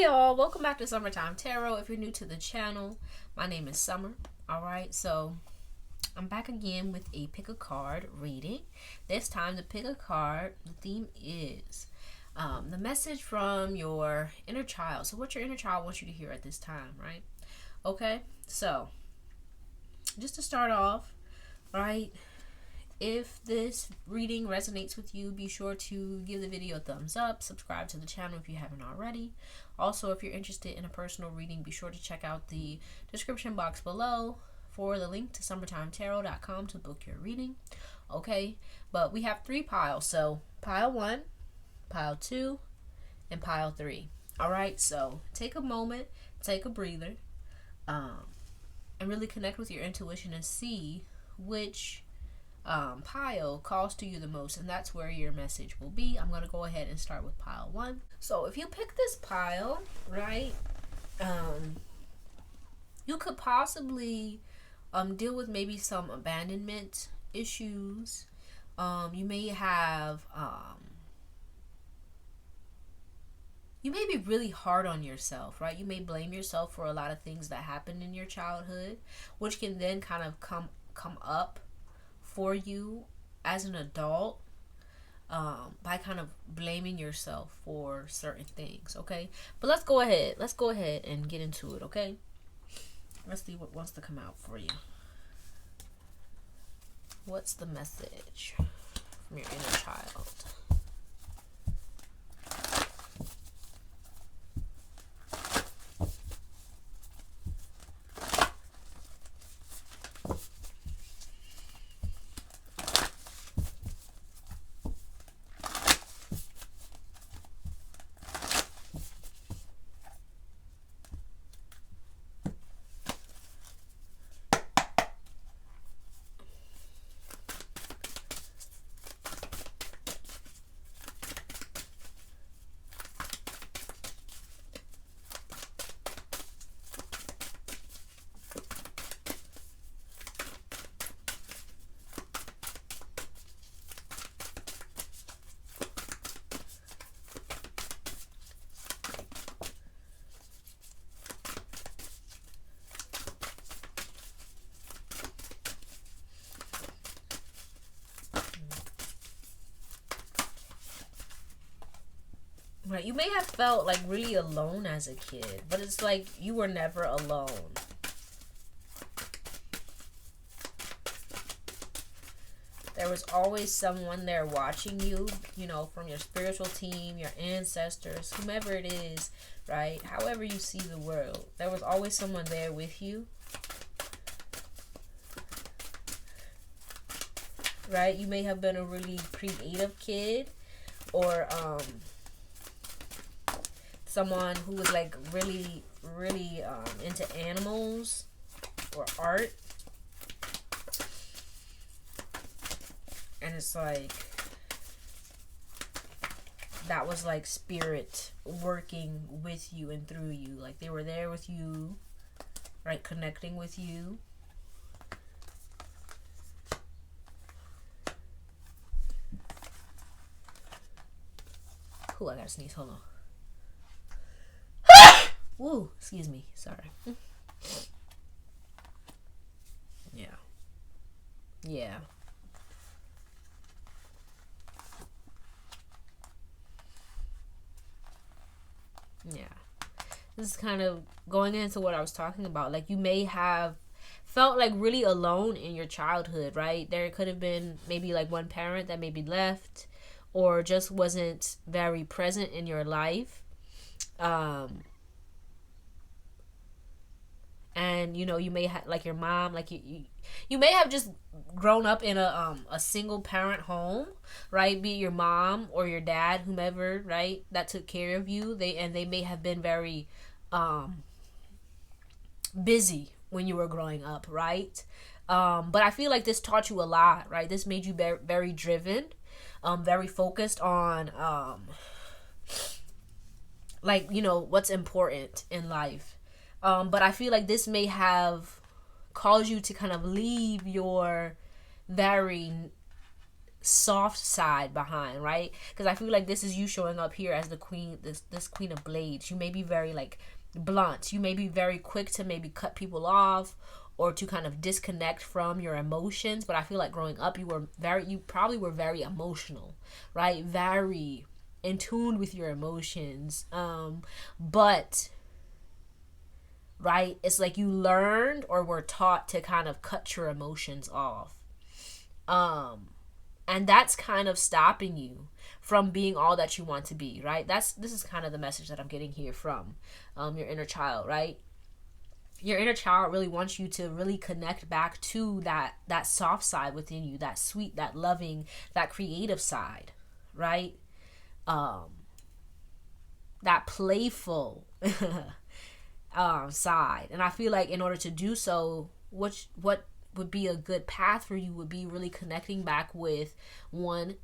y'all, welcome back to Summertime Tarot. If you're new to the channel, my name is Summer. Alright, so I'm back again with a pick a card reading. This time to pick a card, the theme is the message from your inner child. So what your inner child wants you to hear at this time, right? Okay, so just to start off, right, if this reading resonates with you, be sure to give the video a thumbs up, subscribe to the channel if you haven't already. Also, if you're interested in a personal reading, be sure to check out the description box below for the link to summertimetarot.com to book your reading. Okay, but we have 3 piles, so pile 1, pile 2, and pile 3. Alright, so take a moment, take a breather, and really connect with your intuition and see which pile calls to you the most, and that's where your message will be. I'm going to go ahead and start with pile 1. So if you pick this pile, right, you could possibly deal with maybe some abandonment issues. You may have you may be really hard on yourself, right? You may blame yourself for a lot of things that happened in your childhood, which can then kind of come up for you as an adult by kind of blaming yourself for certain things. Okay, but let's go ahead and get into it. Okay, let's see what wants to come out for you. What's the message from your inner child? Right, you may have felt like really alone as a kid, but it's like you were never alone. There was always someone there watching you, you know, from your spiritual team, your ancestors, whomever it is, right? However you see the world, there was always someone there with you. Right? You may have been a really creative kid, or someone who was like really into animals or art. And it's like that was like spirit working with you and through you. Like they were there with you, right? Connecting with you. Ooh, I gotta sneeze. Hold on. Woo, excuse me. Sorry. Yeah. Yeah. Yeah. This is kind of going into what I was talking about. Like you may have felt like really alone in your childhood, right? There could have been maybe like one parent that maybe left or just wasn't very present in your life. And you know, you may have like your mom, like you may have just grown up in a single parent home, right? Be it your mom or your dad, whomever, right, that took care of you. They may have been very busy when you were growing up, right? But I feel like this taught you a lot, right? This made you very driven, very focused on like, you know, what's important in life. But I feel like this may have caused you to kind of leave your very soft side behind, right? Because I feel like this is you showing up here as the queen, this queen of blades. You may be very like blunt. You may be very quick to maybe cut people off or to kind of disconnect from your emotions. But I feel like growing up, you probably were very emotional, right? Very in tune with your emotions. But right, it's like you learned or were taught to kind of cut your emotions off. And that's kind of stopping you from being all that you want to be, right? This is kind of the message that I'm getting here from your inner child, right? Your inner child really wants you to really connect back to that soft side within you, that sweet, that loving, that creative side, right? That playful side. And I feel like in order to do so, what would be a good path for you would be really connecting back with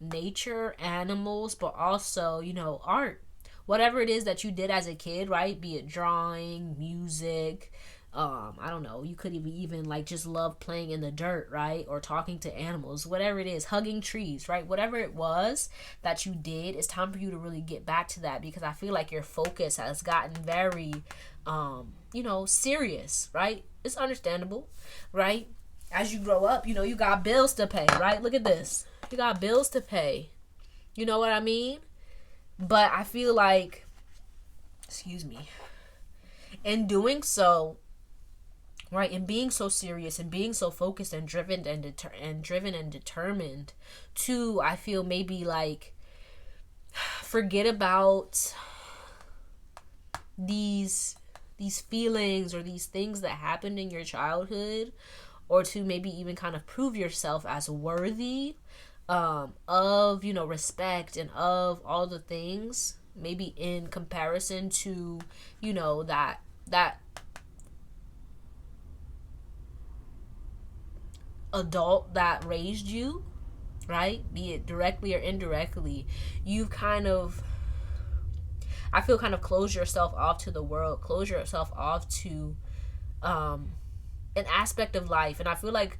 nature, animals, but also, art. Whatever it is that you did as a kid, right? Be it drawing, music, I don't know, you could even like just love playing in the dirt, right? Or talking to animals, whatever it is, hugging trees, right? Whatever it was that you did, it's time for you to really get back to that, because I feel like your focus has gotten very serious, right? It's understandable, right? As you grow up, you got bills to pay, right? Look at this. You got bills to pay. You know what I mean? But I feel like, in doing so, right, in being so serious and being so focused and driven and determined to, I feel maybe like, forget about these feelings or these things that happened in your childhood, or to maybe even kind of prove yourself as worthy of, respect and of all the things, maybe in comparison to, that adult that raised you, right? Be it directly or indirectly, you've I feel kind of close yourself off to the world, close yourself off to an aspect of life. And I feel like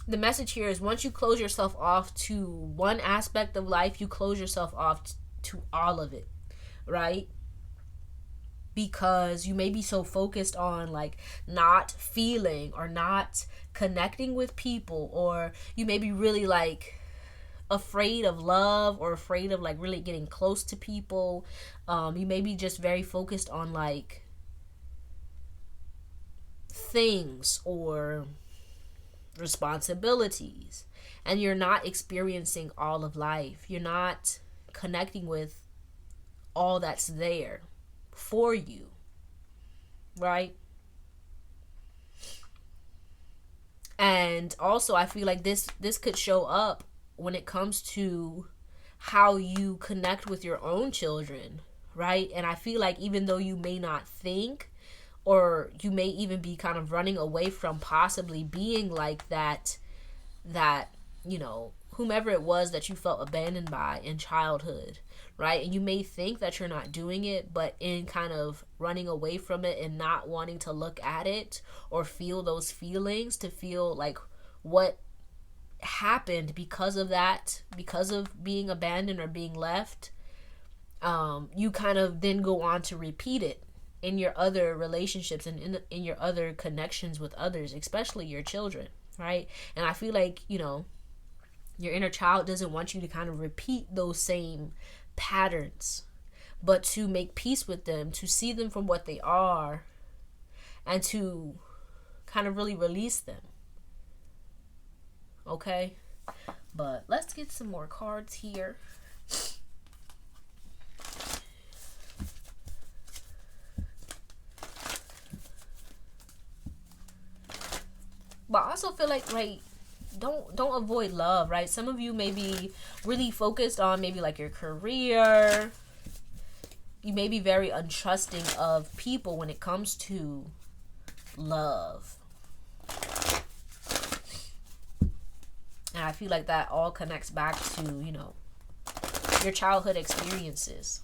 the message here is, once you close yourself off to one aspect of life, you close yourself off to all of it, right? Because you may be so focused on like not feeling or not connecting with people, or you may be really like afraid of love or afraid of like really getting close to people. You may be just very focused on like things or responsibilities, and you're not experiencing all of life. You're not connecting with all that's there for you, right? And also I feel like this could show up when it comes to how you connect with your own children, right? And I feel like even though you may not think, or you may even be kind of running away from possibly being like that whomever it was that you felt abandoned by in childhood, right? And you may think that you're not doing it, but in kind of running away from it and not wanting to look at it or feel those feelings, to feel like what happened because of that, because of being abandoned or being left, you kind of then go on to repeat it in your other relationships and in your other connections with others, especially your children, right? And I feel like, your inner child doesn't want you to kind of repeat those same patterns, but to make peace with them, to see them from what they are, and to kind of really release them. Okay? But let's get some more cards here. But I also feel like, right, don't avoid love, right? Some of you may be really focused on maybe like your career. You may be very untrusting of people when it comes to love. And I feel like that all connects back to, your childhood experiences.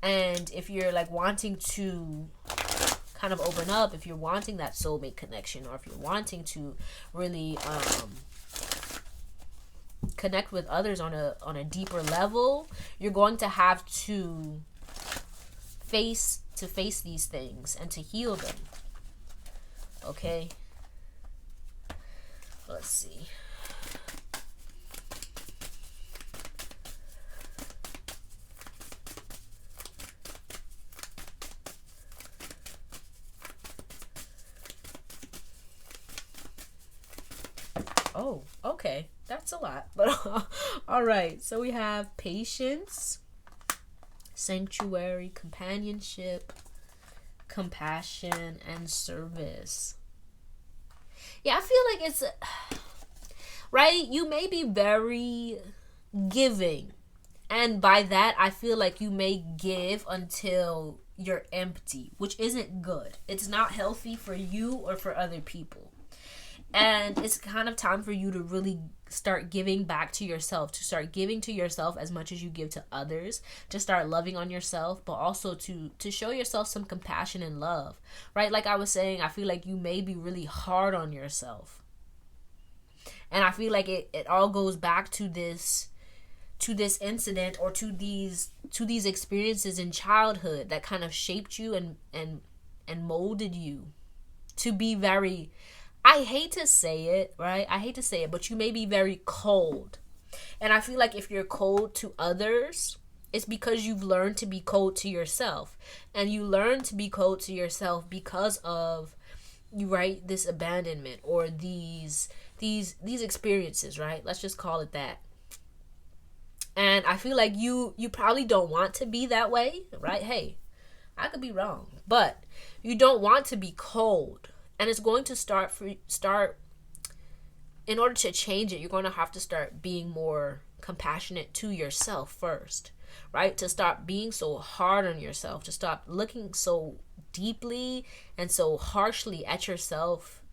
And if you're like wanting to kind of open up, if you're wanting that soulmate connection, or if you're wanting to really connect with others on a deeper level, you're going to have to face these things and to heal them. Okay? Let's see. Oh, okay. That's a lot. But all right. So we have patience, sanctuary, companionship, compassion, and service. Yeah, I feel like it's right. You may be very giving, and by that I feel like you may give until you're empty, which isn't good. It's not healthy for you or for other people. And it's kind of time for you to really start giving back to yourself, to start giving to yourself as much as you give to others, to start loving on yourself, but also to show yourself some compassion and love, right? Like I was saying, I feel like you may be really hard on yourself. And I feel like it all goes back to this incident, or to these experiences in childhood that kind of shaped you and molded you to be very, I hate to say it, right? I hate to say it, but you may be very cold. And I feel like if you're cold to others, it's because you've learned to be cold to yourself. And you learn to be cold to yourself because of, right, this abandonment or these experiences, right? Let's just call it that. And I feel like you probably don't want to be that way, right? Hey, I could be wrong, but you don't want to be cold. And it's going to start in order to change it, you're going to have to start being more compassionate to yourself first, right? To stop being so hard on yourself, to stop looking so deeply and so harshly at yourself,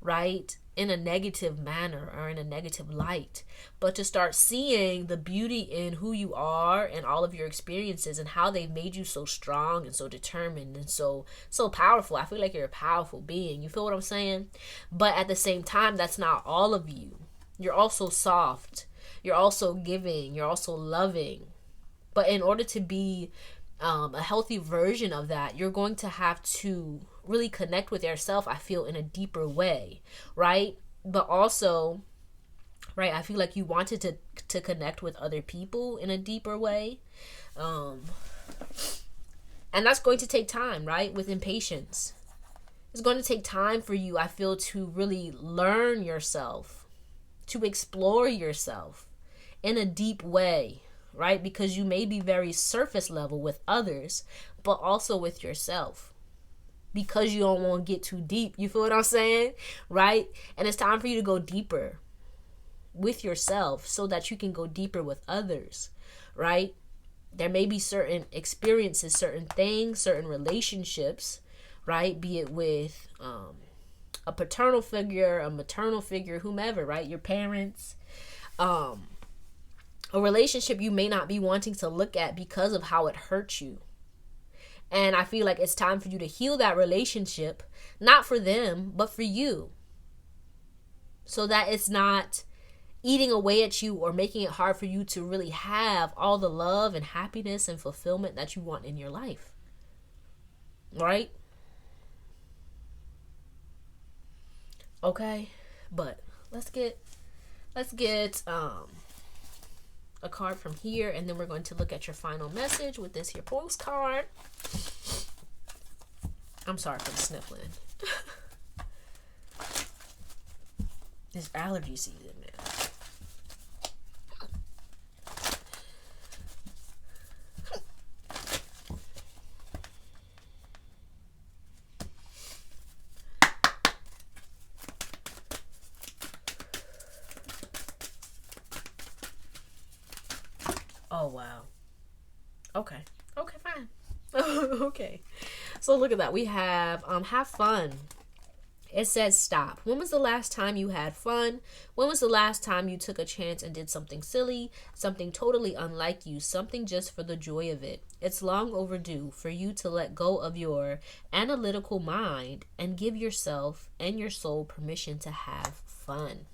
right? In a negative manner or in a negative light, but to start seeing the beauty in who you are and all of your experiences and how they've made you so strong and so determined and so powerful. I feel like you're a powerful being. You feel what I'm saying? But at the same time, that's not all of you. You're also soft. You're also giving. You're also loving. But in order to be a healthy version of that, you're going to have to really connect with yourself, I feel, in a deeper way, right? But also, right, I feel like you wanted to connect with other people in a deeper way. And that's going to take time, right? With impatience. It's going to take time for you, I feel, to really learn yourself, to explore yourself in a deep way, right? Because you may be very surface level with others, but also with yourself. Because you don't want to get too deep. You feel what I'm saying? Right? And it's time for you to go deeper with yourself so that you can go deeper with others. Right? There may be certain experiences, certain things, certain relationships, right? Be it with a paternal figure, a maternal figure, whomever, right? Your parents. A relationship you may not be wanting to look at because of how it hurt you. And I feel like it's time for you to heal that relationship, not for them, but for you. So that it's not eating away at you or making it hard for you to really have all the love and happiness and fulfillment that you want in your life. Right? Okay, but let's get a card from here, and then we're going to look at your final message with this here postcard. I'm sorry for the sniffling. It's allergy season, man. Oh, wow. Okay, fine. Okay. So look at that. We have have fun. It says stop. When was the last time you had fun? When was the last time you took a chance and did something silly, something totally unlike you, something just for the joy of it? It's long overdue for you to let go of your analytical mind and give yourself and your soul permission to have fun.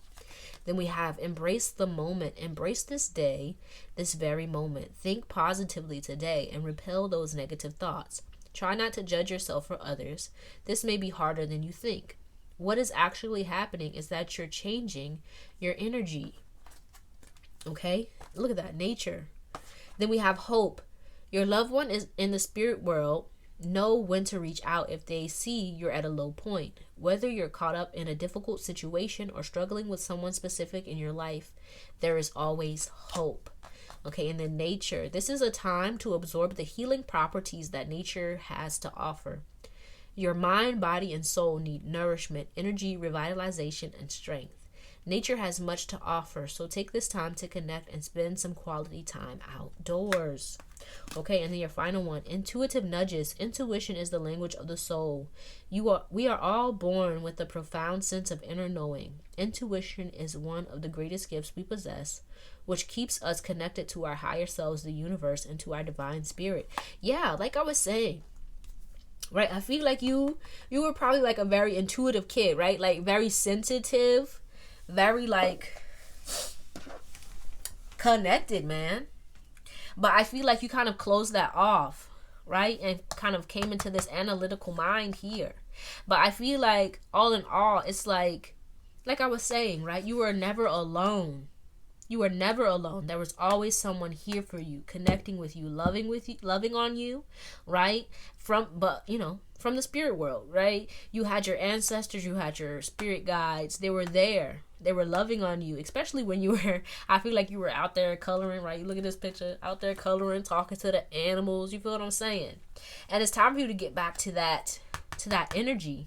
Then we have embrace the moment. Embrace this day, this very moment. Think positively today and repel those negative thoughts. Try not to judge yourself or others. This may be harder than you think. What is actually happening is that you're changing your energy. Okay? Look at that. Nature. Then we have hope. Your loved one is in the spirit world. Know when to reach out if they see you're at a low point. Whether you're caught up in a difficult situation or struggling with someone specific in your life, there is always hope. Okay, and then nature. This is a time to absorb the healing properties that nature has to offer. Your mind, body, and soul need nourishment, energy, revitalization, and strength. Nature has much to offer, so take this time to connect and spend some quality time outdoors. Okay, and then your final one, intuitive nudges. Intuition is the language of the soul. We are all born with a profound sense of inner knowing. Intuition is one of the greatest gifts we possess, which keeps us connected to our higher selves, the universe, and to our divine spirit. Yeah, like I was saying, right? I feel like you were probably like a very intuitive kid, right? Like very sensitive, very like connected, man. But I feel like you kind of closed that off, right? And kind of came into this analytical mind here. But I feel like all in all, it's like I was saying, right? You were never alone. You were never alone. There was always someone here for you, connecting with you, loving on you, right? From the spirit world, right? You had your ancestors, you had your spirit guides. They were there. They were loving on you, especially when you were, I feel like you were out there coloring, right? You look at this picture, out there coloring, talking to the animals. You feel what I'm saying? And it's time for you to get back to that energy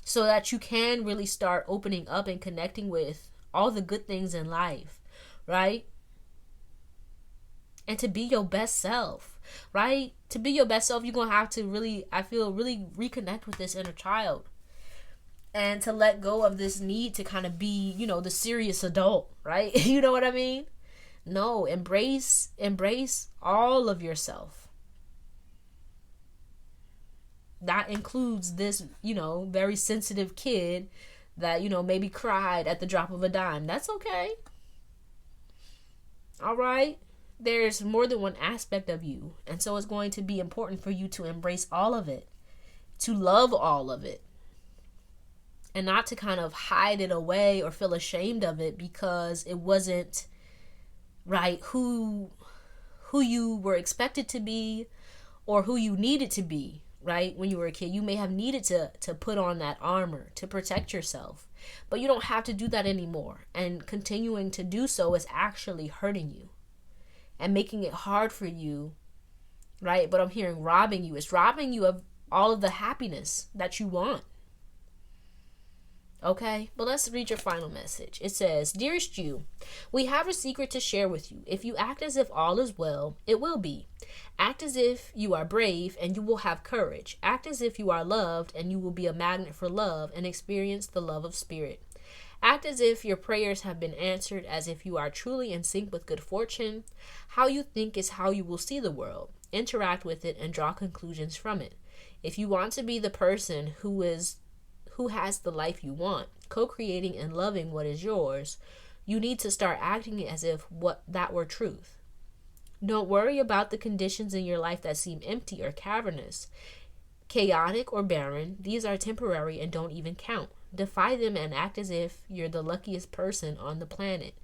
so that you can really start opening up and connecting with all the good things in life, right? And to be your best self, right? To be your best self, you're going to have to really reconnect with this inner child. And to let go of this need to kind of be, the serious adult, right? You know what I mean? No, embrace all of yourself. That includes this, very sensitive kid that, maybe cried at the drop of a dime. That's okay. All right? There's more than one aspect of you. And so it's going to be important for you to embrace all of it, to love all of it, and not to kind of hide it away or feel ashamed of it because it wasn't, right, who you were expected to be or who you needed to be. Right? When you were a kid, you may have needed to put on that armor to protect yourself, but you don't have to do that anymore. And continuing to do so is actually hurting you and making it hard for you, right? But I'm hearing robbing you. It's robbing you of all of the happiness that you want. Okay, but let's read your final message. It says, "Dearest you, we have a secret to share with you. If you act as if all is well, it will be. Act as if you are brave and you will have courage. Act as if you are loved and you will be a magnet for love and experience the love of spirit. Act as if your prayers have been answered, as if you are truly in sync with good fortune. How you think is how you will see the world. Interact with it and draw conclusions from it. If you want to be the person who has the life you want, co-creating and loving what is yours, you need to start acting as if that were truth. Don't worry about the conditions in your life that seem empty or cavernous, chaotic or barren. These are temporary and don't even count. Defy them and act as if you're the luckiest person on the planet.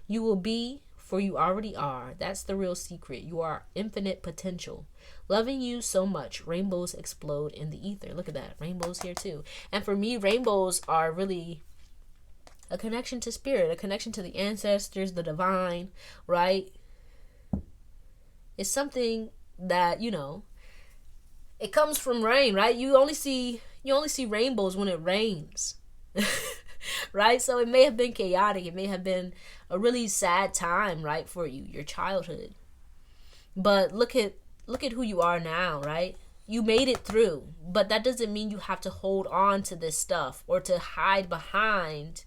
You will be, for you already are. That's the real secret. You are infinite potential. Loving you so much, rainbows explode in the ether." Look at that. Rainbows here too. And for me, rainbows are really a connection to spirit, a connection to the ancestors, the divine, right? It's something that, it comes from rain, right? You only see rainbows when it rains. Right? So it may have been chaotic. It may have been a really sad time, right, for you, your childhood. But look at who you are now, right? You made it through. But that doesn't mean you have to hold on to this stuff or to hide behind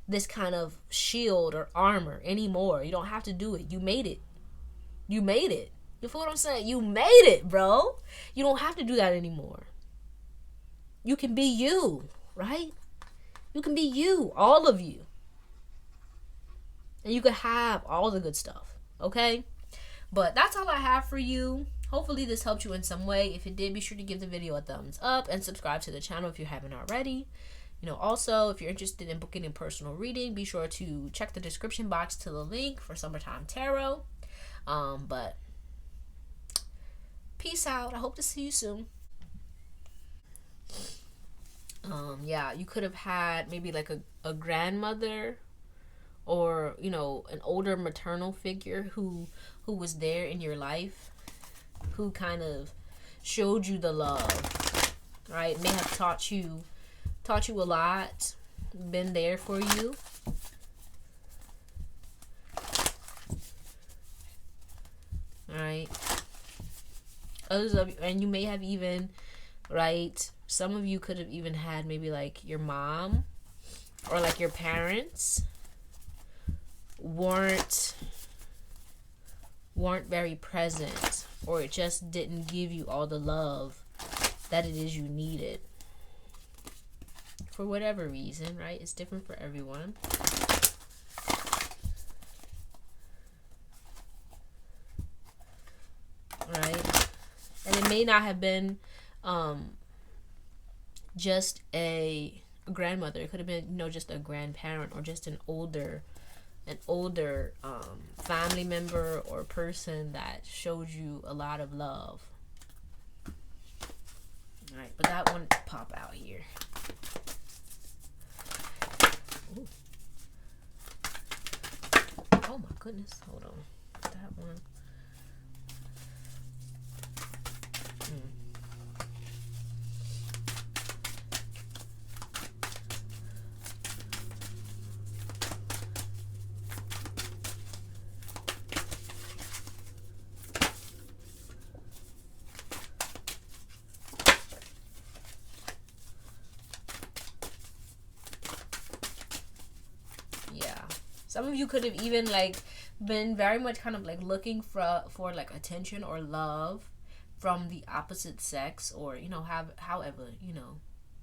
this kind of shield or armor anymore. You don't have to do it. You made it. You made it. You feel what I'm saying? You made it, bro. You don't have to do that anymore. You can be you, right? You can be you, all of you. And you could have all the good stuff, okay? But that's all I have for you. Hopefully this helped you in some way. If it did, be sure to give the video a thumbs up and subscribe to the channel if you haven't already. Also, if you're interested in booking a personal reading, be sure to check the description box to the link for Summertime Tarot. But peace out. I hope to see you soon. Yeah, you could have had maybe like a grandmother or, an older maternal figure who was there in your life, who kind of showed you the love, right? May have taught you a lot, been there for you. All right. Others of you, and you may have even, right? Some of you could have even had maybe like your mom or like your parents weren't very present, or it just didn't give you all the love that it is you needed for whatever reason, right? It's different for everyone. Right? And it may not have been just a grandmother. It could have been, just a grandparent or just an older family member or person that showed you a lot of love. All right, but that one pop out here. Ooh. Oh my goodness, hold on. That one. Some of you could have even been very much kind of looking for attention or love from the opposite sex, or however,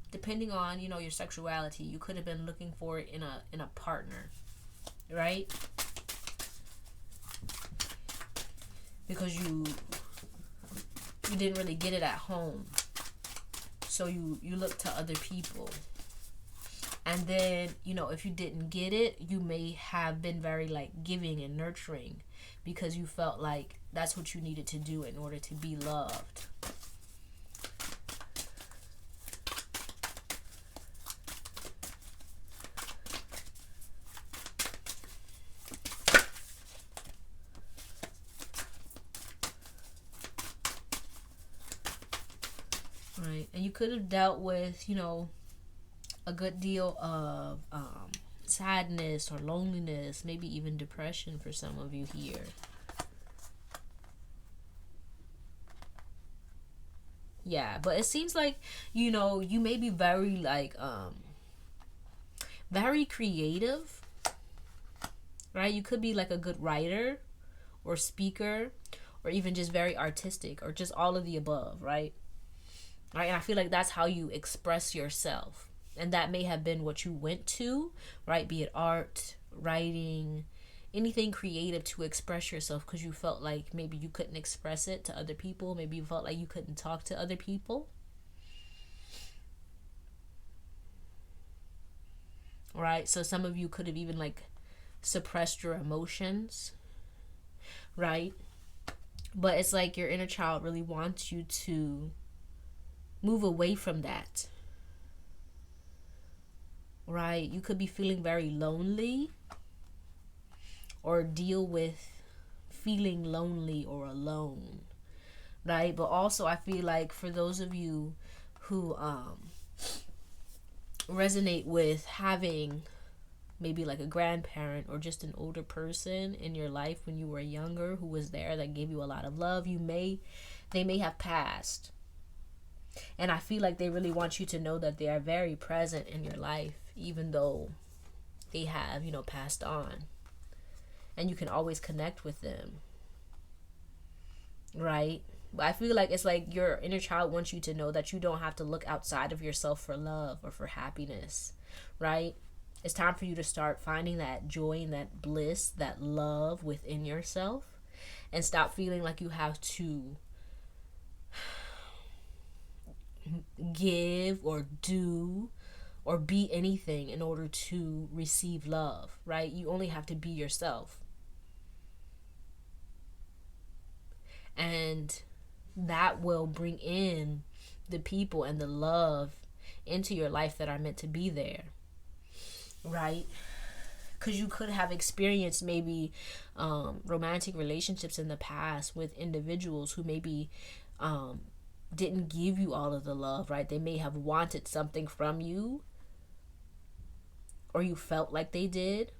depending on your sexuality, you could have been looking for it in a partner, right? Because you didn't really get it at home, so you look to other people. And then, if you didn't get it, you may have been very giving and nurturing because you felt like that's what you needed to do in order to be loved. Right. And you could have dealt with, a good deal of sadness or loneliness, maybe even depression for some of you here. Yeah, but it seems like, you may be very very creative, right? You could be a good writer or speaker, or even just very artistic, or just all of the above, right? Right, and I feel like that's how you express yourself. And that may have been what you went to, right? Be it art, writing, anything creative to express yourself, because you felt like maybe you couldn't express it to other people. Maybe you felt like you couldn't talk to other people. Right? So some of you could have even suppressed your emotions, right? But it's like your inner child really wants you to move away from that. Right? You could be feeling very lonely, or deal with feeling lonely or alone, right? But also I feel like for those of you who resonate with having maybe a grandparent or just an older person in your life when you were younger who was there, that gave you a lot of love, they may have passed. And I feel like they really want you to know that they are very present in your life, even though they have, passed on. And you can always connect with them. Right? But I feel like it's like your inner child wants you to know that you don't have to look outside of yourself for love or for happiness. Right? It's time for you to start finding that joy and that bliss, that love within yourself, and stop feeling like you have to give or do or be anything in order to receive love, right? You only have to be yourself. And that will bring in the people and the love into your life that are meant to be there, right? Because you could have experienced maybe romantic relationships in the past with individuals who maybe didn't give you all of the love, right? They may have wanted something from you, or you felt like they did,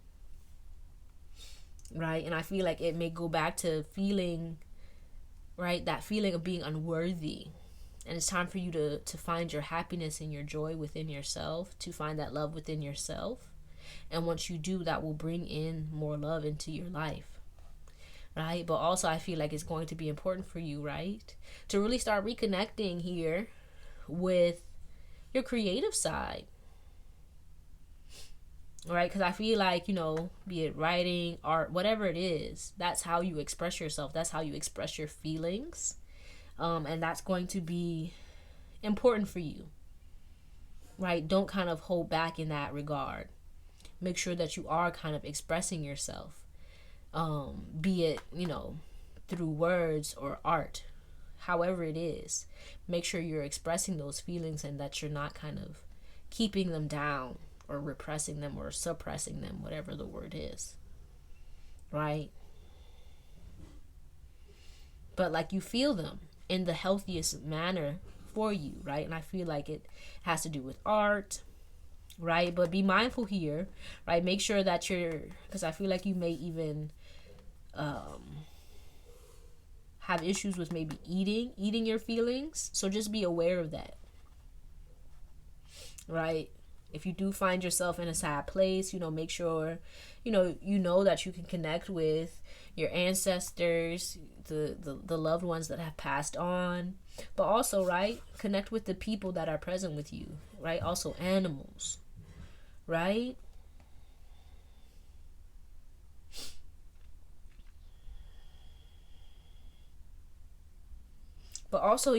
right? And I feel like it may go back to feeling, right, that feeling of being unworthy. And it's time for you to find your happiness and your joy within yourself, to find that love within yourself. And once you do, that will bring in more love into your life, right? But also I feel like it's going to be important for you, right, to really start reconnecting here with your creative side, right? Because I feel like, be it writing, art, whatever it is, that's how you express yourself. That's how you express your feelings. And that's going to be important for you, right? Don't kind of hold back in that regard. Make sure that you are kind of expressing yourself, be it, through words or art, however it is. Make sure you're expressing those feelings and that you're not kind of keeping them down or repressing them or suppressing them, whatever the word is, right? But like you feel them in the healthiest manner for you, right? And I feel like it has to do with art, right? But be mindful here, right? Make sure that because I feel like you may even have issues with maybe eating your feelings. So just be aware of that, right? If you do find yourself in a sad place, make sure, that you can connect with your ancestors, the loved ones that have passed on, but also, right, connect with the people that are present with you, right? Also animals, right? But also,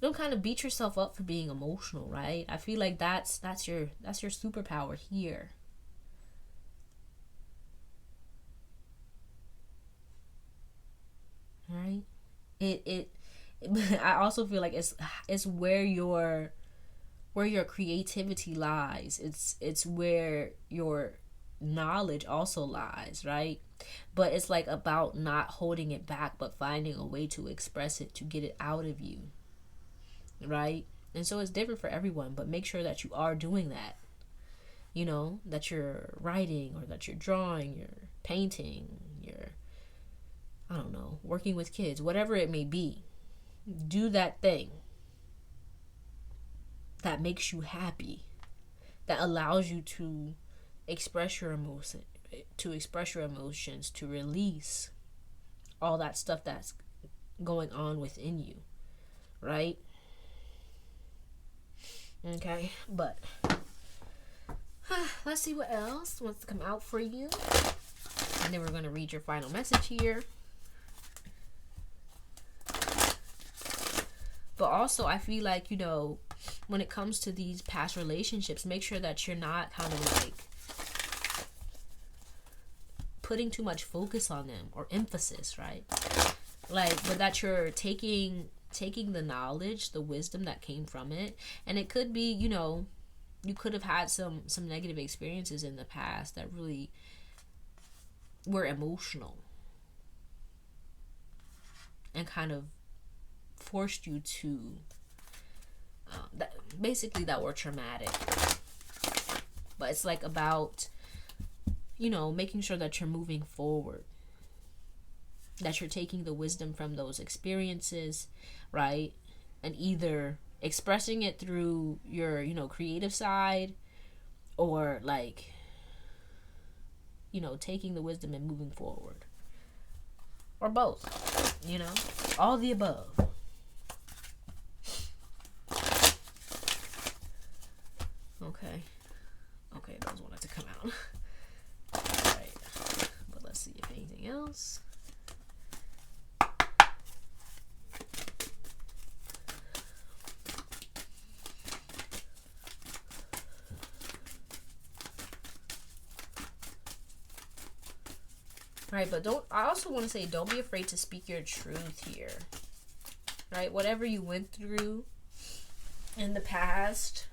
don't kind of beat yourself up for being emotional, right? I feel like that's your superpower here. Right? It I also feel like it's where your creativity lies. It's where your knowledge also lies, right? But it's like about not holding it back, but finding a way to express it, to get it out of you, right? And so it's different for everyone, but make sure that you are doing that, that you're writing or that you're drawing, you're painting, you're, I don't know, working with kids, whatever it may be. Do that thing that makes you happy, that allows you to express your emotions, to release all that stuff that's going on within you, right? Okay, but let's see what else wants to come out for you. And then we're going to read your final message here. But also, I feel like, when it comes to these past relationships, make sure that you're not kind of like putting too much focus on them or emphasis, right? Like, but that you're taking the knowledge, the wisdom that came from it. And it could be, you could have had some negative experiences in the past that really were emotional and kind of forced you to that were traumatic. But it's like about making sure that you're moving forward, that you're taking the wisdom from those experiences, right, and either expressing it through your creative side, or like taking the wisdom and moving forward, or both, all the above. Right, but I also want to say, don't be afraid to speak your truth here. Right, whatever you went through in the past,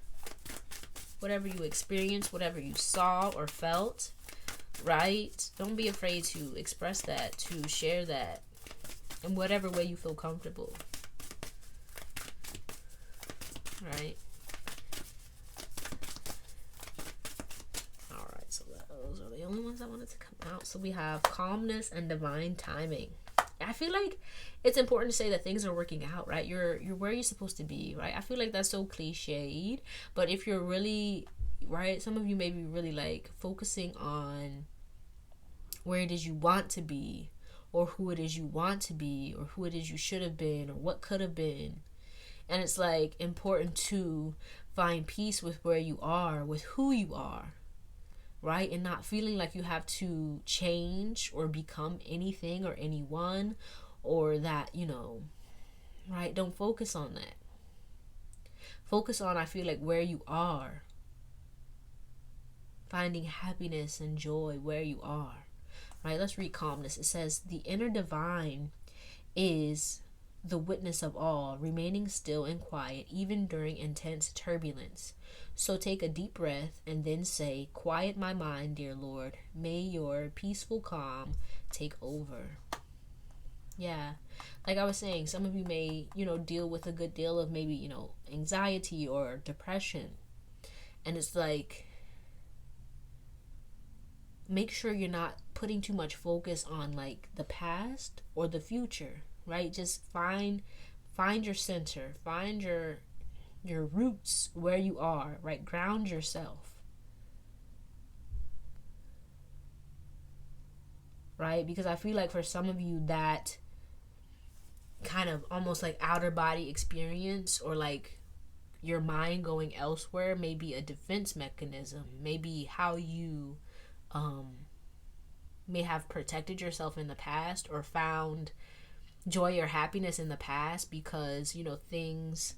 whatever you experienced, whatever you saw or felt, right? Don't be afraid to express that, to share that in whatever way you feel comfortable. Right? Alright, so those are the only ones I wanted to come out. So we have calmness and divine timing. I feel like it's important to say that things are working out, right? You're where you're supposed to be, right? I feel like that's so cliched, but if you're really, right, some of you may be really like focusing on where it is you want to be, or who it is you want to be, or who it is you should have been, or what could have been. And it's like important to find peace with where you are, with who you are, right? And not feeling like you have to change or become anything or anyone, or that, you know, right? Don't focus on that. Focus on, I feel like, where you are. Finding happiness and joy where you are, right? Let's read calmness. It says, the inner divine is the witness of all, remaining still and quiet, even during intense turbulence. So take a deep breath and then say, quiet my mind, dear Lord. May your peaceful calm take over. Yeah, like I was saying, some of you may, you know, deal with a good deal of maybe, you know, anxiety or depression. And it's like, make sure you're not putting too much focus on like the past or the future, right? Just find your center, find your roots where you are, right? Ground yourself, right? Because I feel like for some of you, that kind of almost like outer body experience, or like your mind going elsewhere, may be a defense mechanism, maybe how you may have protected yourself in the past, or found joy or happiness in the past, because, you know, things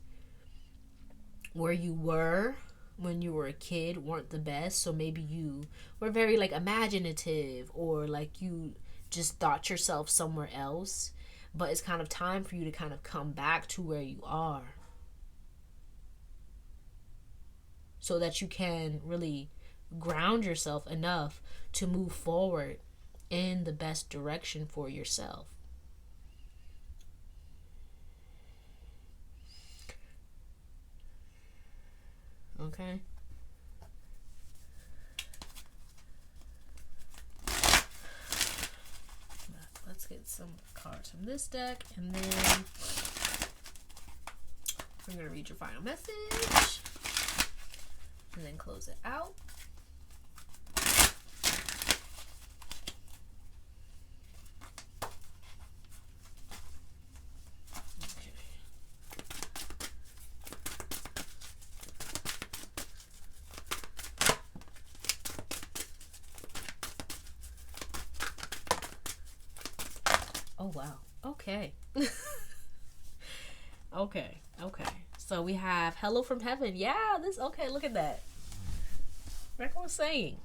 where you were when you were a kid weren't the best. So maybe you were very like imaginative, or like you just thought yourself somewhere else, but it's kind of time for you to kind of come back to where you are, so that you can really ground yourself enough to move forward in the best direction for yourself. Okay. Let's get some cards from this deck, and then we're going to read your final message and then close it out. Oh, wow. Okay. Okay. So we have hello from heaven. Yeah, okay, look at that. Like I was saying.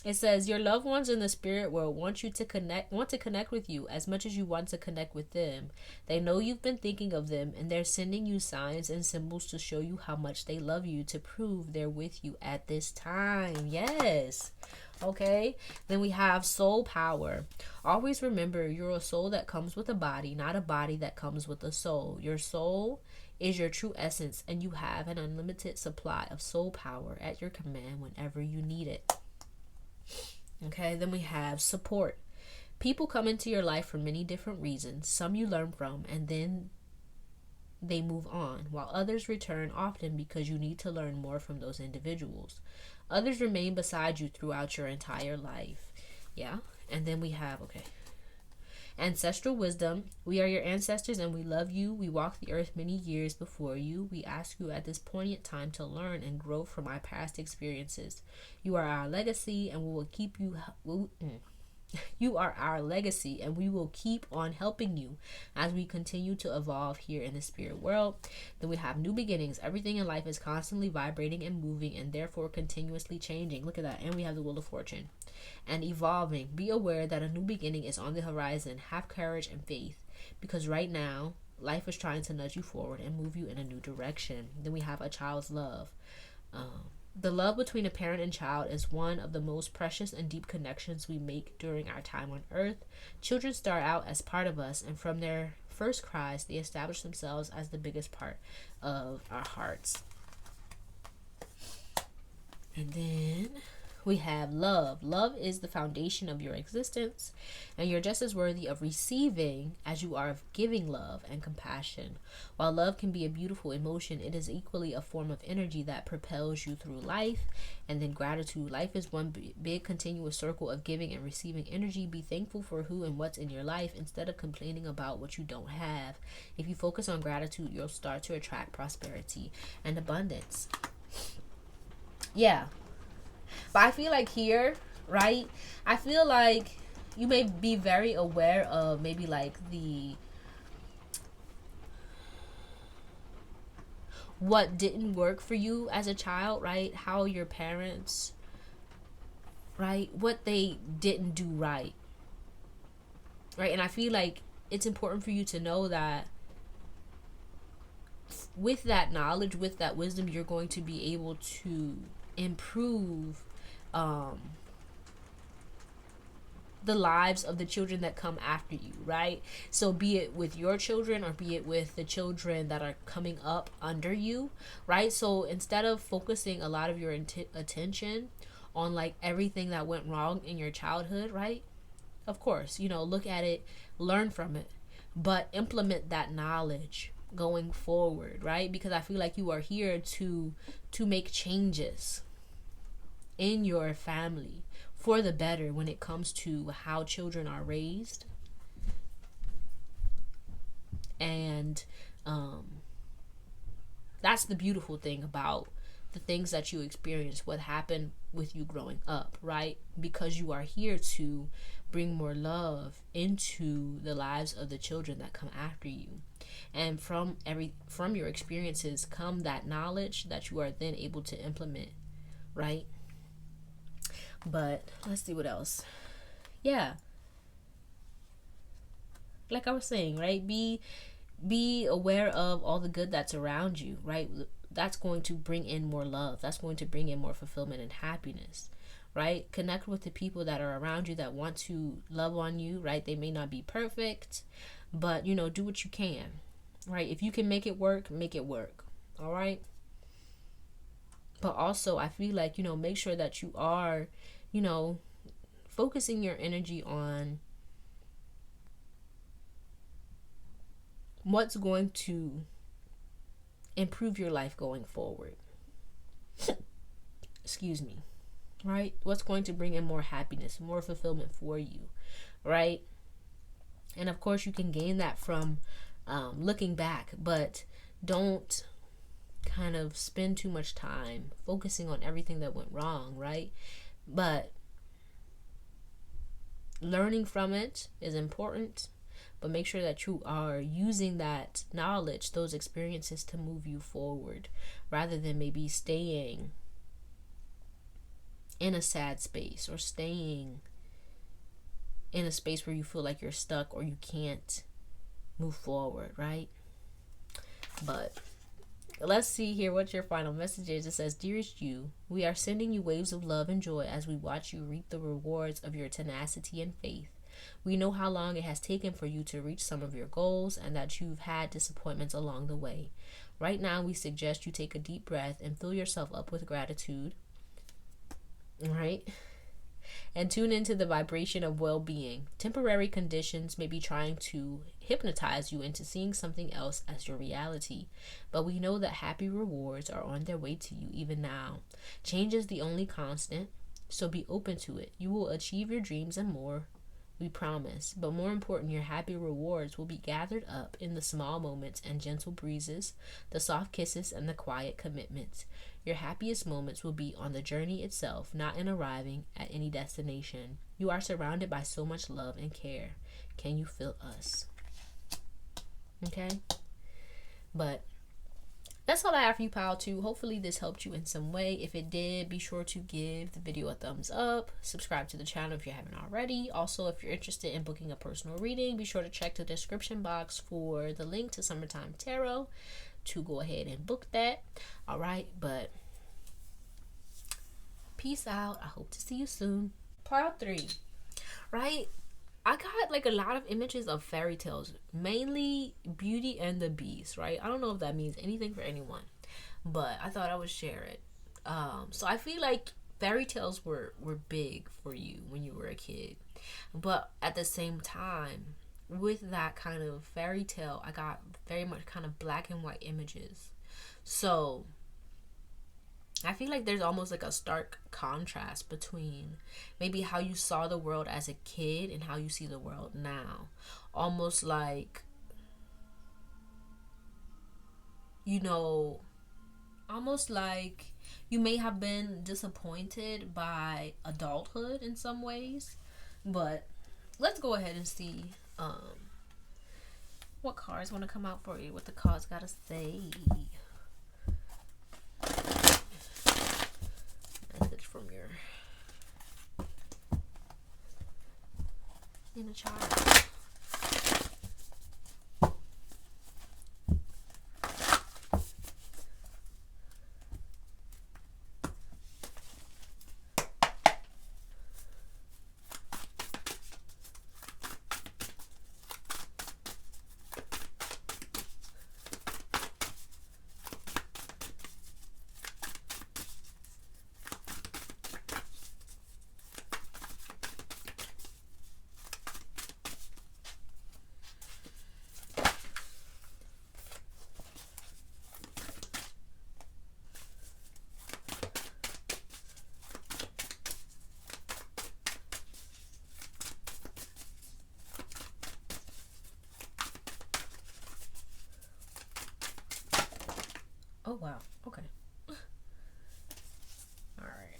It says, your loved ones in the spirit world want to connect with you as much as you want to connect with them. They know you've been thinking of them, and they're sending you signs and symbols to show you how much they love you, to prove they're with you at this time. Yes. Okay. Then we have soul power. Always remember, you're a soul that comes with a body, not a body that comes with a soul. Your soul is your true essence, and you have an unlimited supply of soul power at your command whenever you need it. Okay, then we have support. People come into your life for many different reasons. Some you learn from, and then they move on, while others return often because you need to learn more from those individuals. Others remain beside you throughout your entire life. Yeah, and then we have, ancestral wisdom. We are your ancestors and we love you. We walked the earth many years before you. We ask you at this poignant time to learn and grow from our past experiences. You are our legacy, and we will keep you You are our legacy, and we will keep on helping you as we continue to evolve here in the spirit world. Then we have new beginnings. Everything in life is constantly vibrating and moving, and therefore continuously changing. Look at that. And we have the Wheel of Fortune. And evolving. Be aware that a new beginning is on the horizon. Have courage and faith, because right now life is trying to nudge you forward and move you in a new direction. Then we have a child's love. The love between a parent and child is one of the most precious and deep connections we make during our time on earth. Children start out as part of us, and from their first cries, they establish themselves as the biggest part of our hearts. And then we have love. Love is the foundation of your existence, and you're just as worthy of receiving as you are of giving love and compassion. While love can be a beautiful emotion, it is equally a form of energy that propels you through life. And then gratitude. Life is one big continuous circle of giving and receiving energy. Be thankful for who and what's in your life instead of complaining about what you don't have. If you focus on gratitude, you'll start to attract prosperity and abundance. Yeah. But I feel like here, right, I feel like you may be very aware of maybe like what didn't work for you as a child, right? How your parents, right, what they didn't do right. Right? And I feel like it's important for you to know that with that knowledge, with that wisdom, you're going to be able to improve the lives of the children that come after you, right? So be it with your children or be it with the children that are coming up under you, right? So instead of focusing a lot of your attention on like everything that went wrong in your childhood, right? Of course, look at it, learn from it, but implement that knowledge going forward, right? Because I feel like you are here to make changes in your family for the better when it comes to how children are raised. And that's the beautiful thing about the things that you experience, what happened with you growing up, right? Because you are here to bring more love into the lives of the children that come after you. And from your experiences come that knowledge that you are then able to implement, right? But let's see what else. Yeah. Like I was saying, right? Be aware of all the good that's around you, right? That's going to bring in more love. That's going to bring in more fulfillment and happiness, right? Connect with the people that are around you that want to love on you, right? They may not be perfect, but, do what you can, right? If you can make it work, make it work, all right? But also, I feel like, make sure that you are, focusing your energy on what's going to improve your life going forward. Excuse me. Right? What's going to bring in more happiness, more fulfillment for you, right? And of course, you can gain that from looking back, but don't kind of spend too much time focusing on everything that went wrong, right? But learning from it is important, but make sure that you are using that knowledge, those experiences, to move you forward rather than maybe staying in a sad space or staying in a space where you feel like you're stuck or you can't move forward, right? But let's see here what your final message is. It says, "Dearest you, we are sending you waves of love and joy as we watch you reap the rewards of your tenacity and faith. We know how long it has taken for you to reach some of your goals and that you've had disappointments along the way. Right now, we suggest you take a deep breath and fill yourself up with gratitude, right? And tune into the vibration of well-being. Temporary conditions may be trying to hypnotize you into seeing something else as your reality, but we know that happy rewards are on their way to you even now. Change is the only constant, so be open to it. You will achieve your dreams and more, we promise. But more important, your happy rewards will be gathered up in the small moments and gentle breezes, the soft kisses and the quiet commitments. Your happiest moments will be on the journey itself, not in arriving at any destination. You are surrounded by so much love and care. Can you feel us? Okay? But that's all I have for you, pile 2. Hopefully this helped you in some way. If it did, be sure to give the video a thumbs up. Subscribe to the channel if you haven't already. Also, if you're interested in booking a personal reading, be sure to check the description box for the link to Summertime Tarot to go ahead and book that. All right, but peace out. I hope to see you soon. Pile 3, right? I got like a lot of images of fairy tales, mainly Beauty and the Beast, right? I don't know if that means anything for anyone, but I thought I would share it. So I feel like fairy tales were big for you when you were a kid, but at the same time, with that kind of fairy tale, I got very much kind of black and white images. So I feel like there's almost like a stark contrast between maybe how you saw the world as a kid and how you see the world now. Almost like, you know, almost like you may have been disappointed by adulthood in some ways. But let's go ahead and see what cards want to come out for you, what the cards gotta say. Message from your inner child. Oh wow, okay. All right.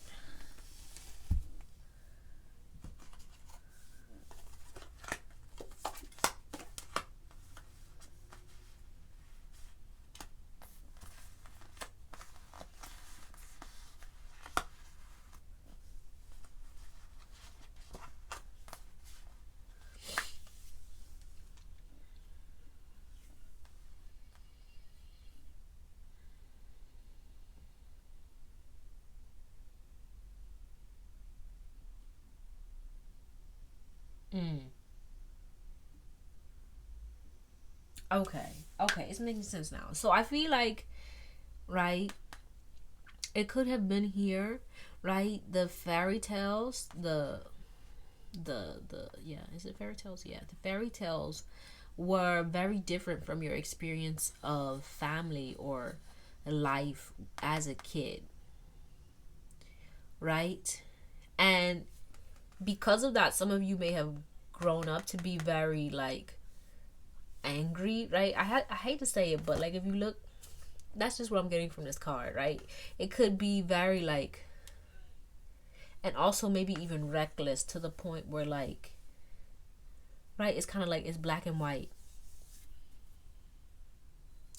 Okay, it's making sense now. So I feel like, right, it could have been here, right? The fairy tales, yeah, is it fairy tales? Yeah, the fairy tales were very different from your experience of family or life as a kid, right? And because of that, some of you may have grown up to be very like angry, right? I hate to say it, but like if you look, that's just what I'm getting from this card, right? It could be very like, and also maybe even reckless to the point where like, right, it's kind of like it's black and white.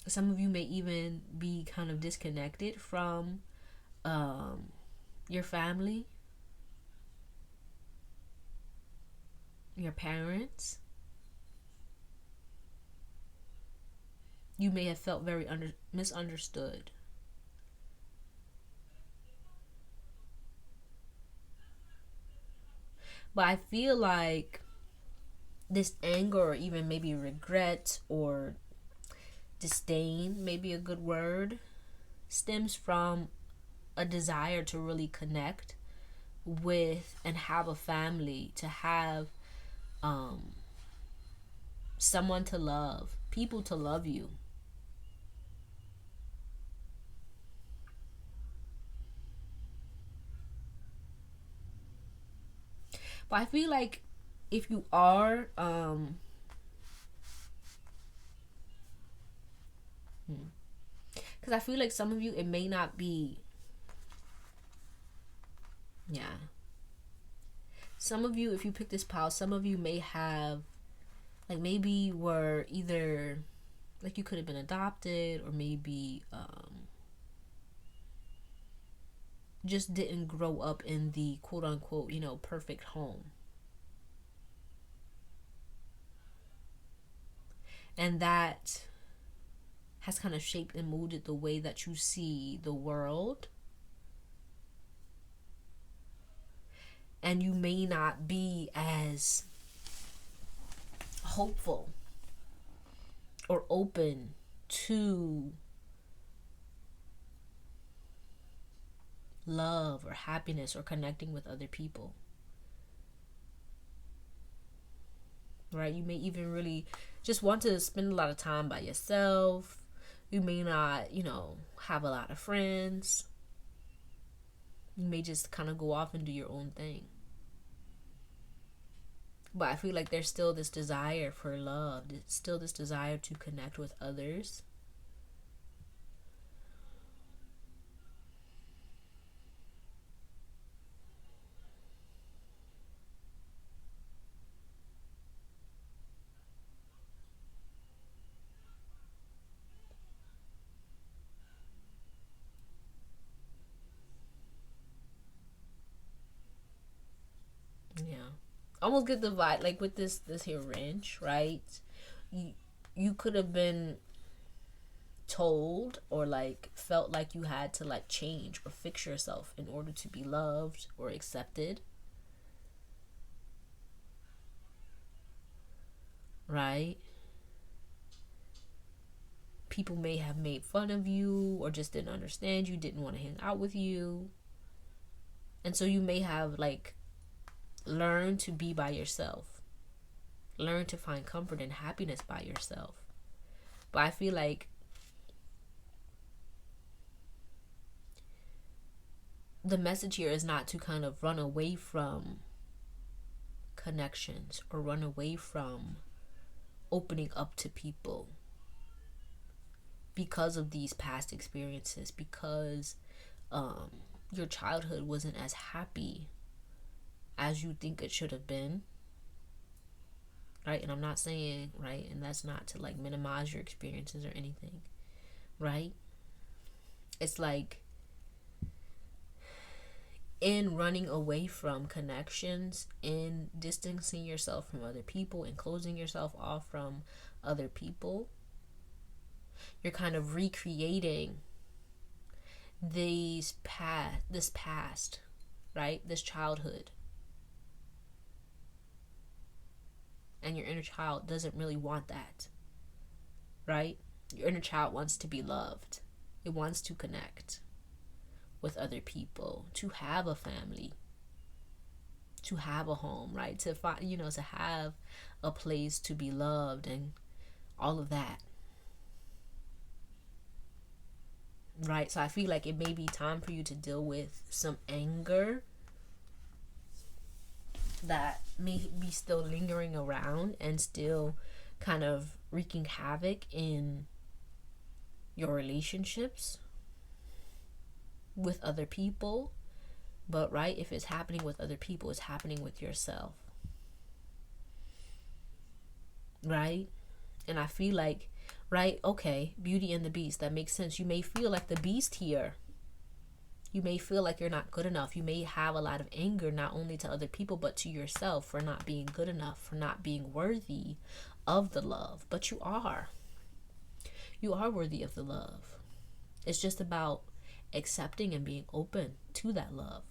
Some of you may even be kind of disconnected from your family, your parents. You may have felt very misunderstood. But I feel like this anger or even maybe regret or disdain, maybe a good word, stems from a desire to really connect with and have a family, to have someone to love, people to love you. But I feel like if you are because I feel like some of you, it may not be Yeah. Some of you, if you pick this pile, some of you may have, like, maybe were either, like, you could have been adopted, or maybe just didn't grow up in the quote unquote, perfect home. And that has kind of shaped and molded the way that you see the world. And you may not be as hopeful or open to love or happiness or connecting with other people. Right? You may even really just want to spend a lot of time by yourself. You may not, have a lot of friends. You may just kind of go off and do your own thing. But I feel like there's still this desire for love. There's still this desire to connect with others. Yeah. Almost get the vibe, like with this here wrench, right? You could have been told, or like felt like you had to like change or fix yourself in order to be loved or accepted, right? People may have made fun of you or just didn't understand you, didn't want to hang out with you. And so you may have like learned to be by yourself, learn to find comfort and happiness by yourself. But I feel like the message here is not to kind of run away from connections or run away from opening up to people because of these past experiences, because your childhood wasn't as happy as you think it should have been, right? And I'm not saying, right, and that's not to like minimize your experiences or anything, right? It's like, in running away from connections, in distancing yourself from other people and closing yourself off from other people, you're kind of recreating this past, right? This childhood. And your inner child doesn't really want that, right? Your inner child wants to be loved. It wants to connect with other people, to have a family, to have a home, right? To find, to have a place to be loved and all of that. Right? So I feel like it may be time for you to deal with some anger that may be still lingering around and still kind of wreaking havoc in your relationships with other people. But right, if it's happening with other people, it's happening with yourself, right? And I feel like, right, okay, Beauty and the Beast, that makes sense. You may feel like the beast here. You may feel like you're not good enough. You may have a lot of anger, not only to other people, but to yourself, for not being good enough, for not being worthy of the love. But you are. You are worthy of the love. It's just about accepting and being open to that love.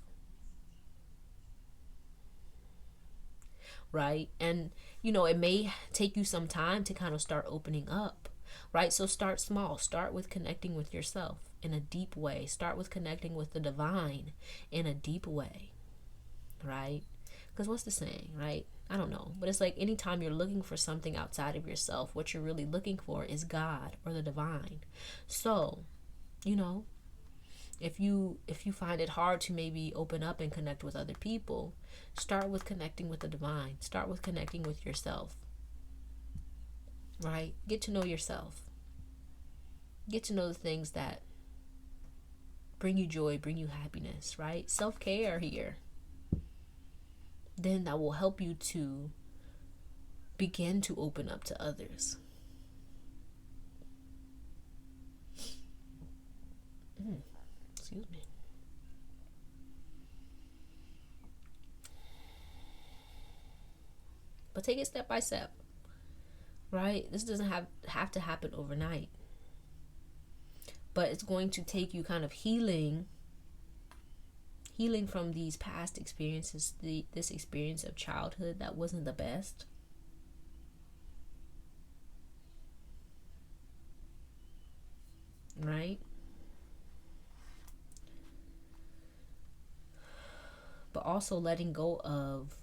Right? And, it may take you some time to kind of start opening up. Right? So start small. Start with connecting with yourself in a deep way. Start with connecting with the divine in a deep way. Right? Because what's the saying, right? I don't know. But it's like anytime you're looking for something outside of yourself, what you're really looking for is God or the divine. So, if you find it hard to maybe open up and connect with other people, start with connecting with the divine. Start with connecting with yourself. Right? Get to know yourself. Get to know the things that bring you joy, bring you happiness, right? Self-care here. then that will help you to begin to open up to others. Excuse me. But take it step by step, right? This doesn't have to happen overnight. But it's going to take you kind of healing from these past experiences, this experience of childhood that wasn't the best. Right? But also letting go of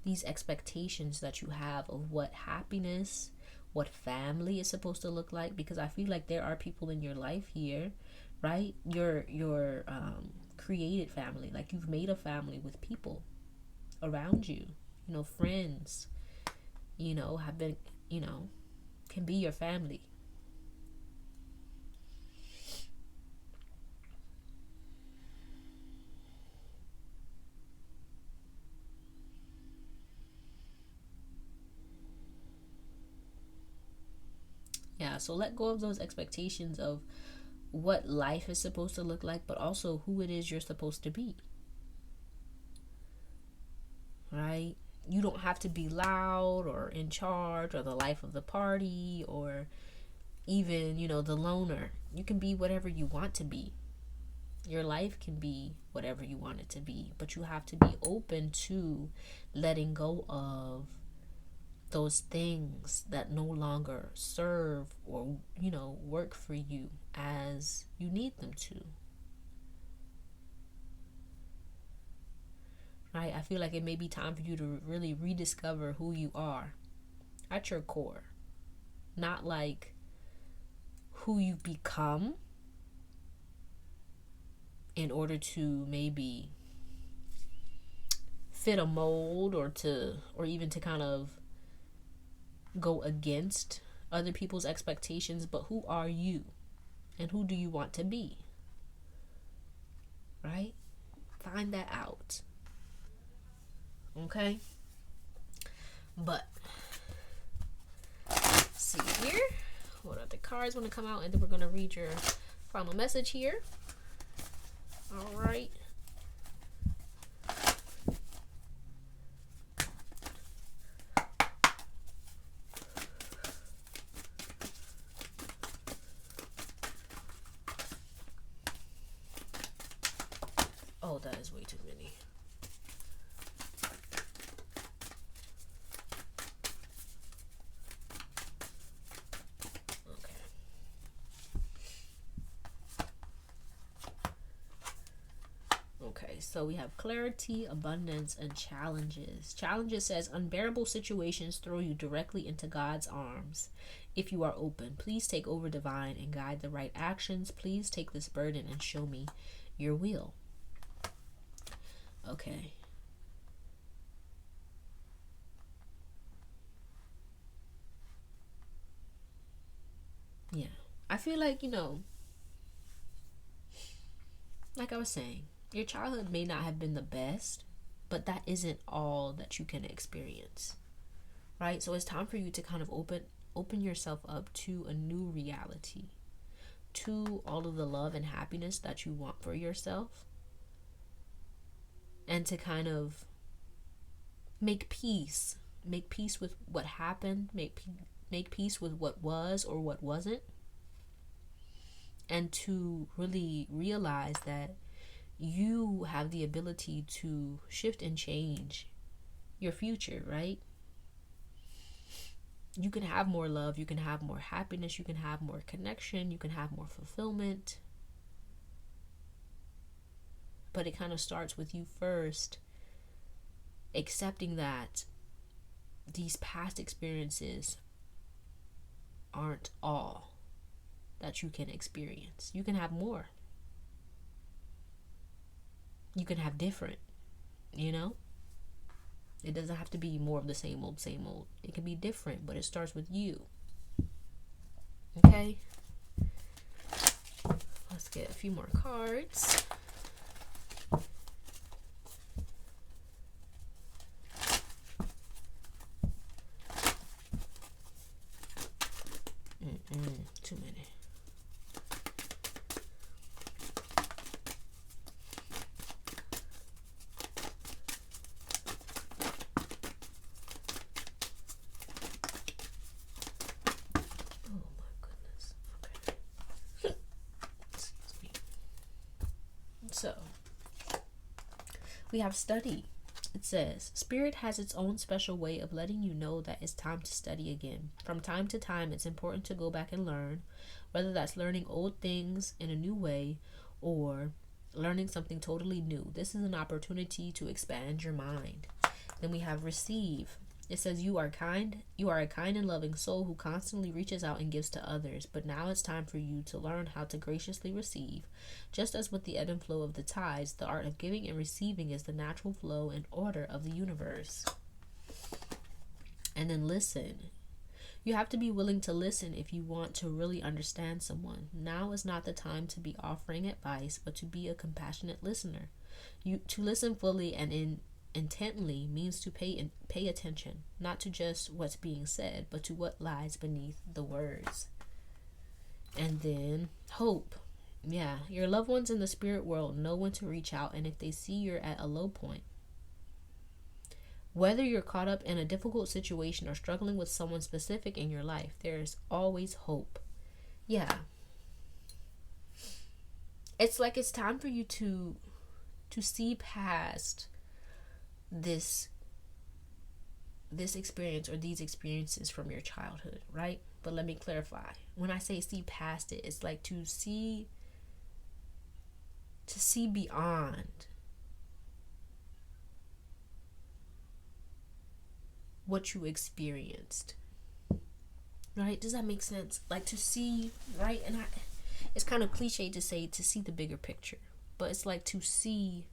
these expectations that you have of what happiness, what family is supposed to look like, because I feel like there are people in your life here, right? Your created family, like you've made a family with people around you, friends, have been, can be your family. Yeah, so let go of those expectations of what life is supposed to look like, but also who it is you're supposed to be. Right? You don't have to be loud or in charge or the life of the party or even, the loner. You can be whatever you want to be. Your life can be whatever you want it to be, but you have to be open to letting go of those things that no longer serve or, work for you as you need them to. Right? I feel like it may be time for you to really rediscover who you are at your core. Not like who you become in order to maybe fit a mold or even to kind of go against other people's expectations, but who are you and who do you want to be? Right? Find that out. Okay? But let's see here. What other cards want to come out, and then we're going to read your final message here. All right. Oh, that is way too many. Okay, so we have clarity, abundance, and challenges. Challenges says unbearable situations throw you directly into God's arms. If you are open, please take over divine and guide the right actions. Please take this burden and show me your will. Okay. Yeah. I feel like, like I was saying, your childhood may not have been the best, but that isn't all that you can experience. Right? So it's time for you to kind of open yourself up to a new reality, to all of the love and happiness that you want for yourself, and to kind of make peace with what happened, make peace with what was or what wasn't, and to really realize that you have the ability to shift and change your future, right? You can have more love, you can have more happiness, you can have more connection, you can have more fulfillment. But it kind of starts with you first accepting that these past experiences aren't all that you can experience. You can have more. You can have different, It doesn't have to be more of the same old, same old. It can be different, but it starts with you. Okay? Let's get a few more cards. Too many. Oh my goodness. Okay. Excuse me. So, we have study. It says, Spirit has its own special way of letting you know that it's time to study again. From time to time, it's important to go back and learn, whether that's learning old things in a new way or learning something totally new. This is an opportunity to expand your mind. Then we have receive. It says, you are a kind and loving soul who constantly reaches out and gives to others, but now it's time for you to learn how to graciously receive. Just as with the ebb and flow of the tides, the art of giving and receiving is the natural flow and order of the universe. And then listen. You have to be willing to listen if you want to really understand someone. Now is not the time to be offering advice, but to be a compassionate listener. To listen fully and intently means to pay attention, not to just what's being said, but to what lies beneath the words. And then hope. Yeah, your loved ones in the spirit world know when to reach out, and if they see you're at a low point, whether you're caught up in a difficult situation or struggling with someone specific in your life, there's always hope. Yeah. It's like it's time for you to see past this experience or these experiences from your childhood, right? But let me clarify. When I say see past it, it's like to see beyond what you experienced, right? Does that make sense? Like to see, right? And it's kind of cliche to say to see the bigger picture, but it's like to see,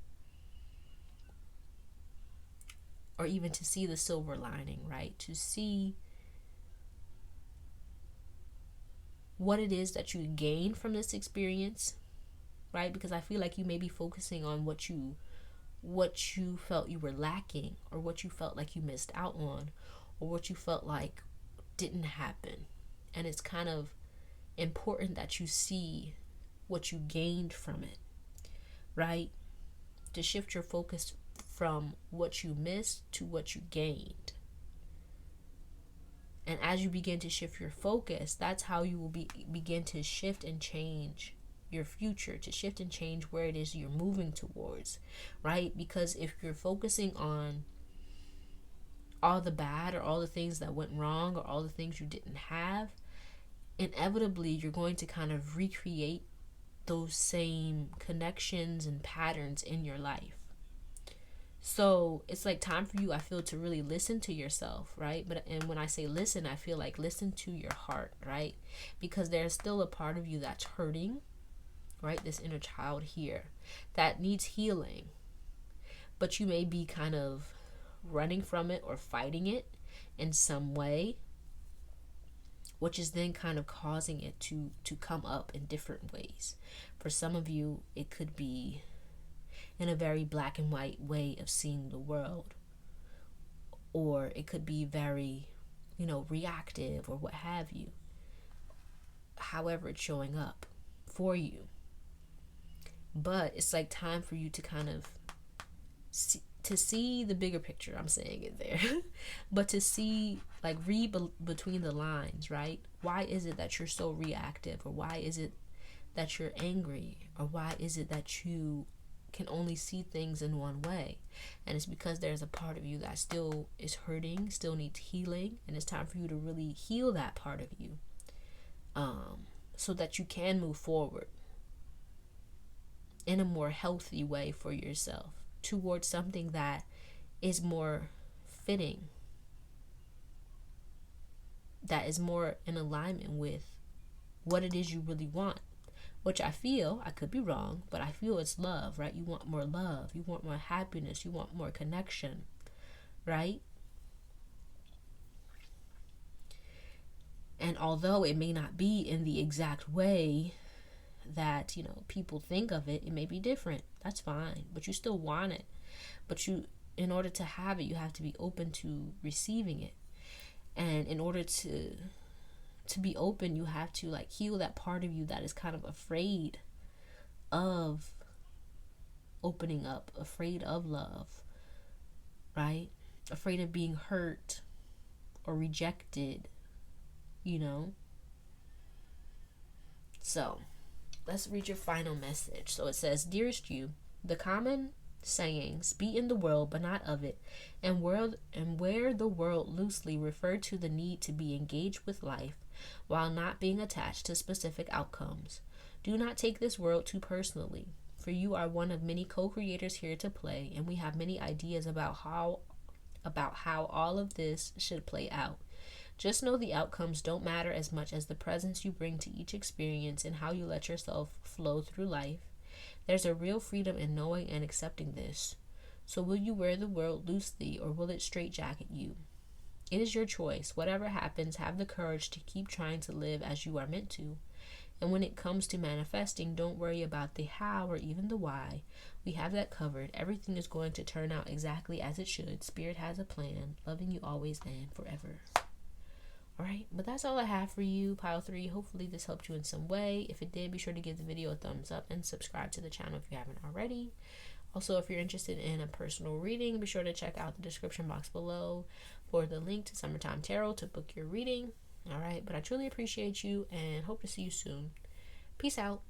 or even to see the silver lining, right? To see what it is that you gain from this experience, right? Because I feel like you may be focusing on what you felt you were lacking, or what you felt like you missed out on, or what you felt like didn't happen. And it's kind of important that you see what you gained from it, right? To shift your focus from what you missed to what you gained. And as you begin to shift your focus, that's how you will begin to shift and change your future, to shift and change where it is you're moving towards, right? Because if you're focusing on all the bad, or all the things that went wrong, or all the things you didn't have, inevitably you're going to kind of recreate those same connections and patterns in your life. So it's like time for you, I feel, to really listen to yourself, right? And when I say listen, I feel like listen to your heart, right? Because there's still a part of you that's hurting, right? This inner child here that needs healing, but you may be kind of running from it or fighting it in some way, which is then kind of causing it to come up in different ways. For some of you, it could be in a very black and white way of seeing the world, or it could be very, reactive, or what have you, however it's showing up for you. But it's like time for you to kind of see the bigger picture. I'm saying it there. But to see, like, read between the lines, right? Why is it that you're so reactive? Or why is it that you're angry? Or why is it that you can only see things in one way? And it's because there's a part of you that still is hurting, still needs healing, and it's time for you to really heal that part of you, so that you can move forward in a more healthy way for yourself, towards something that is more fitting, that is more in alignment with what it is you really want. Which I feel, I could be wrong, but I feel it's love, right? You want more love, you want more happiness, you want more connection, right? And although it may not be in the exact way that, people think of it, it may be different. That's fine, but you still want it. But in order to have it, you have to be open to receiving it. And in order to to be open, you have to like heal that part of you that is kind of afraid of opening up, afraid of love, right? Afraid of being hurt or rejected, you know? So, let's read your final message. So it says, "Dearest you, the common sayings, be in the world but not of it, and wear the world loosely, refer to the need to be engaged with life while not being attached to specific outcomes. Do not take this world too personally, for you are one of many co-creators here to play, and we have many ideas about how all of this should play out. Just know the outcomes don't matter as much as the presence you bring to each experience and how you let yourself flow through life. There's a real freedom in knowing and accepting this. So will you wear the world loosely, or will it straitjacket you? It is your choice. Whatever happens, have the courage to keep trying to live as you are meant to. And when it comes to manifesting, don't worry about the how or even the why. We have that covered. Everything is going to turn out exactly as it should. Spirit has a plan. Loving you always and forever." Alright, but that's all I have for you, Pile 3. Hopefully this helped you in some way. If it did, be sure to give the video a thumbs up and subscribe to the channel if you haven't already. Also, if you're interested in a personal reading, be sure to check out the description box below for the link to Summertime Tarot to book your reading. Alright, but I truly appreciate you and hope to see you soon. Peace out.